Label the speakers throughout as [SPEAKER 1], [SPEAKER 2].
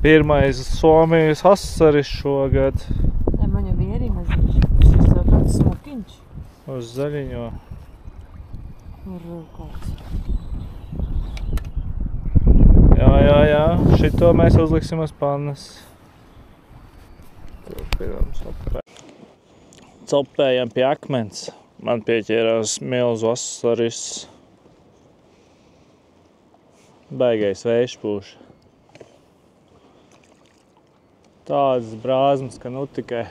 [SPEAKER 1] Pirmais Somijas asaris šogad.
[SPEAKER 2] Man jau bija arī maziņš. Tas jau tāds smukiņš.
[SPEAKER 1] Uz zaļiņo.
[SPEAKER 2] Ir kāds.
[SPEAKER 1] Jā. Šito mēs uzliksim uz pannas. Copējam pie akmens. Man pieķērās milzu asaris. Baigais vējš pūš. Tādas brāzmas, ka nu tikai.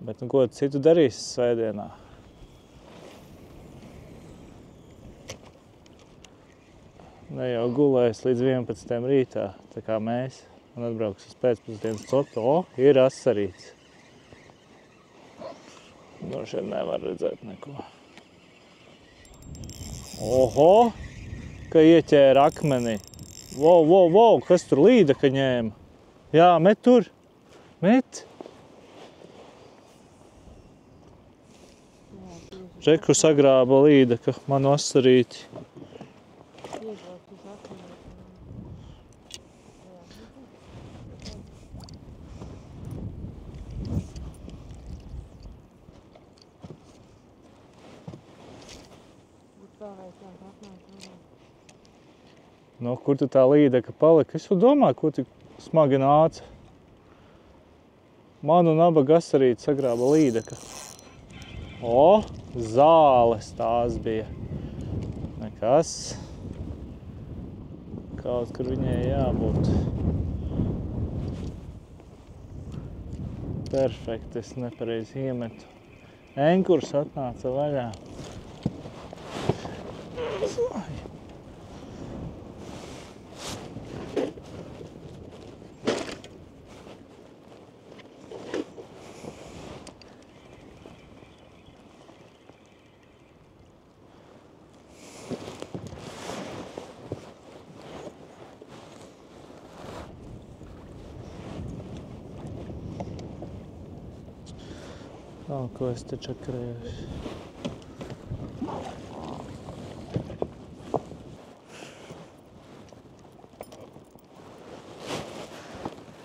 [SPEAKER 1] Bet nu ko citu darīs svētdienā? Ne jau gulēs līdz 11. rītā, tā kā mēs. Un atbrauks uz pēcpusdienas copi. O, ir asarīts. No šeit nevar redzēt neko. Oho, ka ieķēra akmeni. Wow, kas tur līdaka ņēma? Jā, met tur, met. Reku sagrāba līdaka manu asarīti. Nu, kur tu tā līdaka palika? Es jau domāju, ko tik smagi nāca. Manu nabaga asarīti sagrāba līdaka. O, zāles tās bija. Nekas. Kaut kur viņai jābūt. Perfekti, es nepareizi iemetu. Enkurs atnāca vaļā. Ko es te čakarējuši.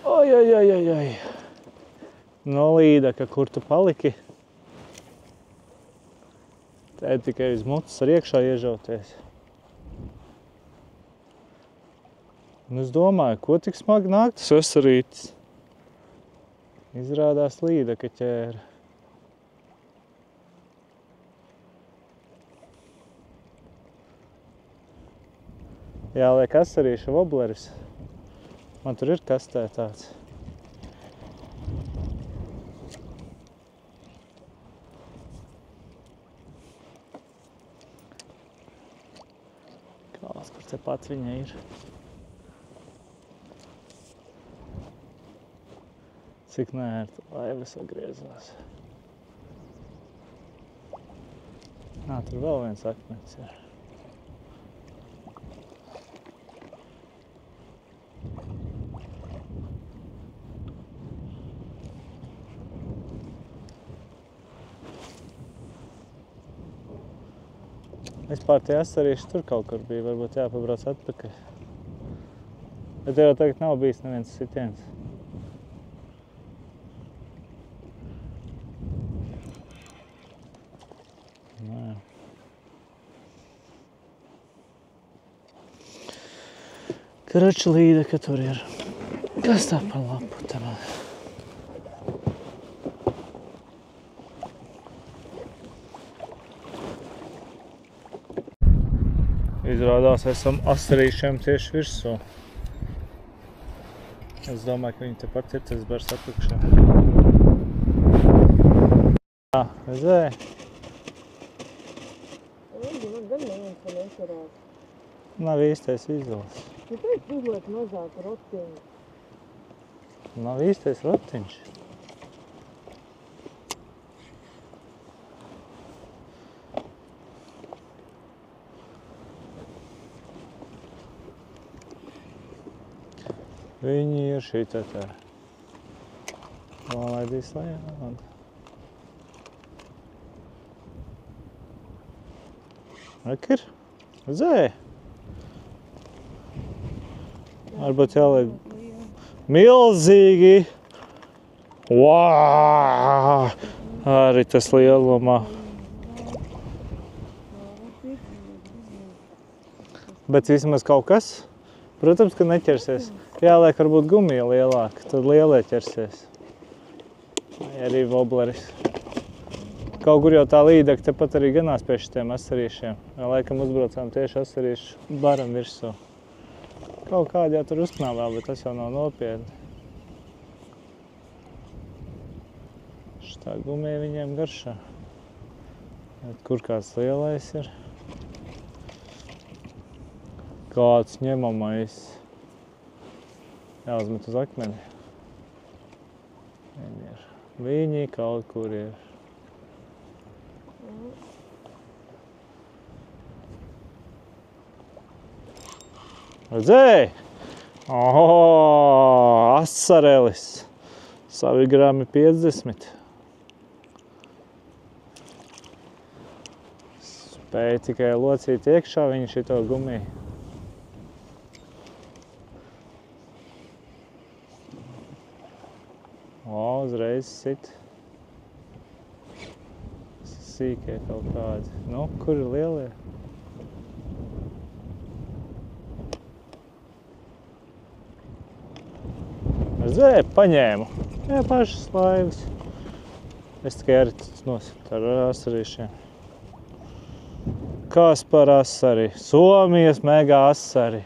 [SPEAKER 1] Oi. No līdaka, kur tu paliki? Te tikai uz mutes ar iekšā iežauties. Un es domāju, ko tik smagi nāk tas asarītis? Izrādās līdaka ķēra. Jāliek asarīša vobleris. Man tur ir kastē tāds. Kāds, kur tepat viņa ir. Cik neērti laiva sagriezās. Tur vēl viens akmens ir. Vispār tie asarīši tur kaut kur bija, varbūt jāpabrauc atpakaļ. Bet jau tagad nav bijis neviens sitiens. Nē. Karača līdaka tur ir. Kas tā par lapu te man? Izrādās, esam asarīšiem tieši virsū. Es domāju, ka viņi tepat ir tas bars apakšā. Jā, redzēji?
[SPEAKER 2] Viņi man gan neviens, ka neizvarās.
[SPEAKER 1] Nav īstais vizuāls.
[SPEAKER 2] Tu teici uzliek mazāk rotiņu.
[SPEAKER 1] Nav īstais rotiņš. Viņi ir šitā tā. Nolaidīs lejā. Ak ir? Redzēji? Varbūt jāliek milzīgi. Vau! Arī tas lielumā. Bet vismaz kaut kas. Protams, ka neķersies. Jāliek varbūt gumija lielāka, tad lielie ķersies. Vai arī wobleris. Kaut kur jau tā līdaka tepat arī ganās pie šitiem asarīšiem. Laikam uzbraucām tieši asarīšu baram virsū. Kaut kādi jau tur uzknāvā, bet tas jau nav nopietni. Šitā gumija viņiem garšā. Kur kāds lielais ir? Kāds ņemamais. Jāuzmet uz akmeni. Viņi kaut kur ir. Redzēji? Asarelis. Savi grami 50. Spēja tikai locīt iekšā viņa šito gumiju. Uzreiz sit. Sīkie kaut kādi. Nu, kur ir lielie? Redzēju, paņēmu. Jā, pašas laivas. Es tikai arī nositu ar asarīšiem. Kaspar asari. Somijas mega asari.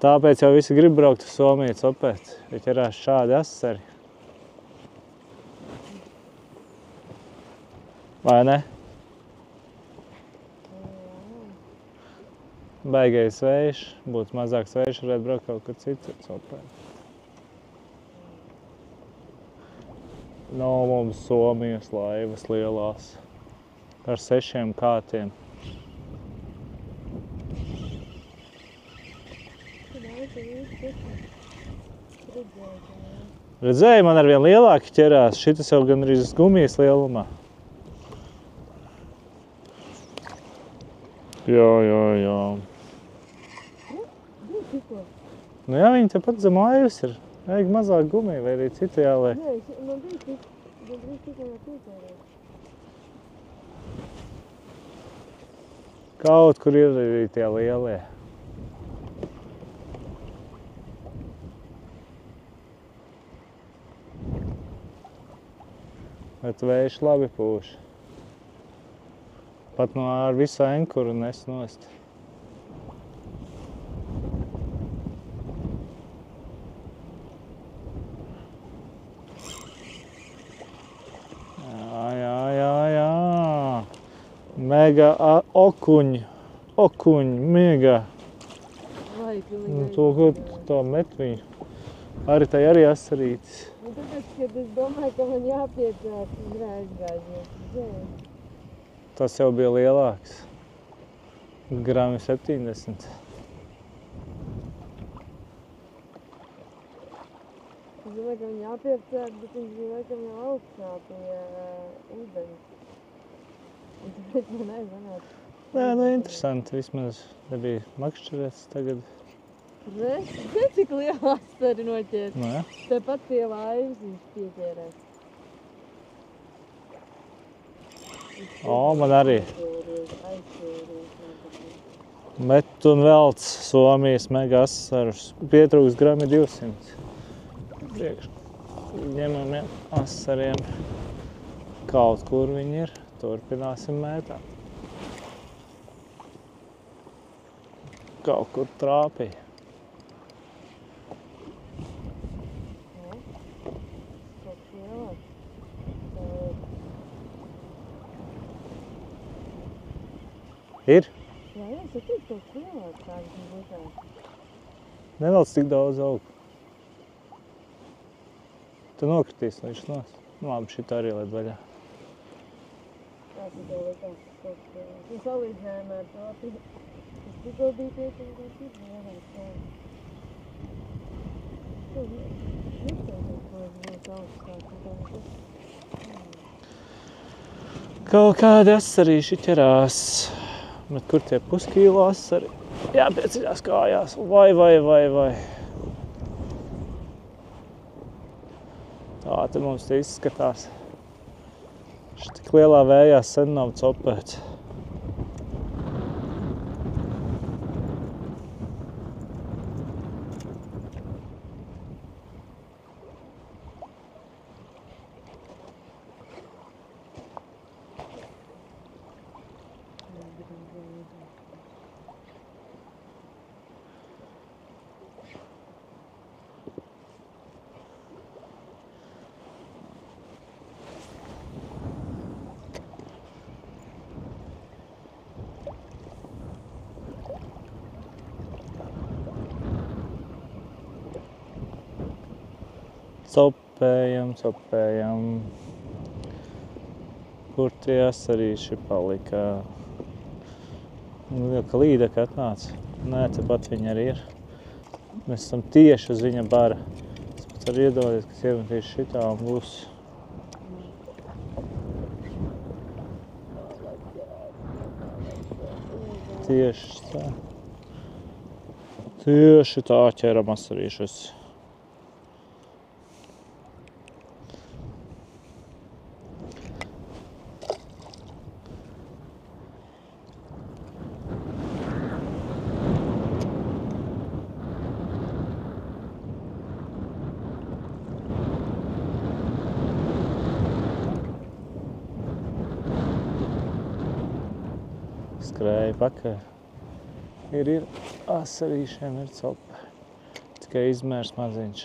[SPEAKER 1] Tāpēc jau visi grib braukt uz Somiju copēt, ja ķerās šādi asari. Vai ne? Baigais vējš, būtu mazāks vējš, varētu braukt kaut kur citur copēt. Nav mums Somijas laivas lielās ar 6 kātiem. Redzēji, man arvien lielāki ķerās. Šitas jau gan arī uz gumijas lielumā. Jā. Nu jā, viņi tepat zem laivas ir. Vajag mazāk gumiju vai arī citu jāliek.
[SPEAKER 2] Nē, man drīz tikai jau pītērēt.
[SPEAKER 1] Kaut kur ir arī tie lielie. Bet vējš labi pūš. Pat no ar visu enkuru nes nost. Jā. Mega okuņi, mega. Nu, to, ko tā met viņu. Arī tai arī asarītis.
[SPEAKER 2] Nu, tāpēc, kad es domāju, ka man jāpiecās, uzreiz aizgājies.
[SPEAKER 1] Tas jau bija lielāks. Grami 70.
[SPEAKER 2] Es domāju, ka man jāpiecās, bet viņš bija laikam jau augstā pie ūdens. Un tāpēc man aizvanāt.
[SPEAKER 1] Nē, nu interesanti. Vismaz nebija makšķerēts tagad.
[SPEAKER 2] Re, cik liela astari noķēr.
[SPEAKER 1] Nu, jā.
[SPEAKER 2] Tepat pie laivas viņš pieķērās.
[SPEAKER 1] Man arī. Met un velc Somijas mega asarus. Pietrūks grami 200. Priekš ņemamiem asariem. Kaut kur viņi ir. Turpināsim mētāt. Kaut kur trāpīja. Ir?
[SPEAKER 2] Jā, satīk kaut lielāk, kādas mums likās.
[SPEAKER 1] Nevelc tik daudz aug. Tu nokritīs viņš nos. Nu, labi, šitā arī laid vaļā.
[SPEAKER 2] Tā tikko likās kaut kā. Nu, salīdzinājumā ar to, tas tikko bija pietiekami cits vairāk. Tas
[SPEAKER 1] Kaut kādi asarīši ķerās. Bet kur tie puskīlo asari? Jāpieceļās kājās. Vai. Tā te mums te izskatās. Tik lielā vējā sen nav copēts. Copējam. Kur tie asarīši palika? Nu, ka līdeka atnāca. Nē, tepat viņa arī ir. Mēs esam tieši uz viņa bara. Es pats arī iedomājies, ka iemetīšu šitā un būs. Tieši tā ķeram asarīšus. Skrēja pakaļ. Ir asarīšiem, ir copa. Tikai izmērs maziņš.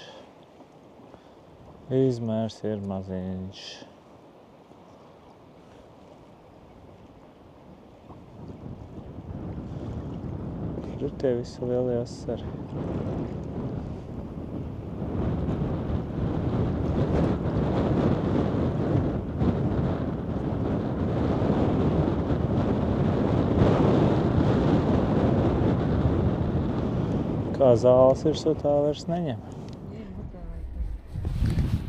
[SPEAKER 1] Izmērs ir maziņš. Kur ir tie visi lielie asari? Kā zāles ir, so tā vairs neņem.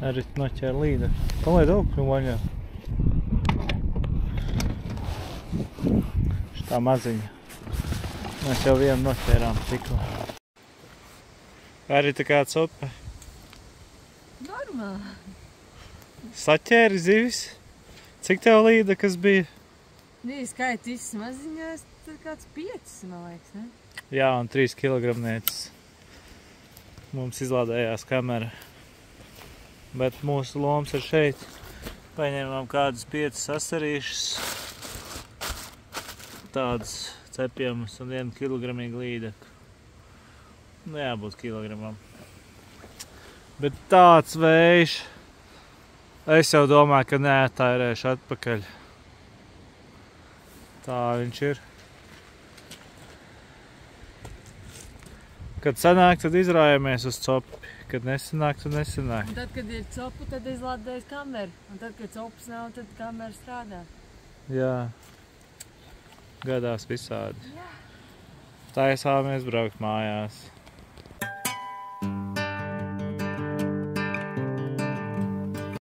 [SPEAKER 1] Arī noķēra līda. Palaid augstu vaļā. Šitā maziņa. Mēs jau vienu noķērām tikko. Arī tā kā copa.
[SPEAKER 2] Normāli.
[SPEAKER 1] Saķēri zivis. Cik tev līda, kas bija?
[SPEAKER 2] Bija skaita visas maziņās, tad kāds 5, man liekas, ne?
[SPEAKER 1] Jā, un 3 kilogramniecis. Mums izlādējās kamera. Bet mūsu loms ir šeit. Paņēmām kādus 5 asarīšus. Tādus cepjamus un 1 kilogramīgu līdeku. Nu jābūt kilogramam. Bet tāds vējš. Es jau domāju, ka neatērēšu atpakaļ. Tā viņš ir. Kad sanāk, tad izrājamies uz copi. Kad nesanāk, tad nesanāk.
[SPEAKER 2] Un tad, kad ir copa, tad izlādējas kameru. Un tad, kad copas nav, tad kamera strādā.
[SPEAKER 1] Jā. Gadās visādi. Taisāmies braukt mājās.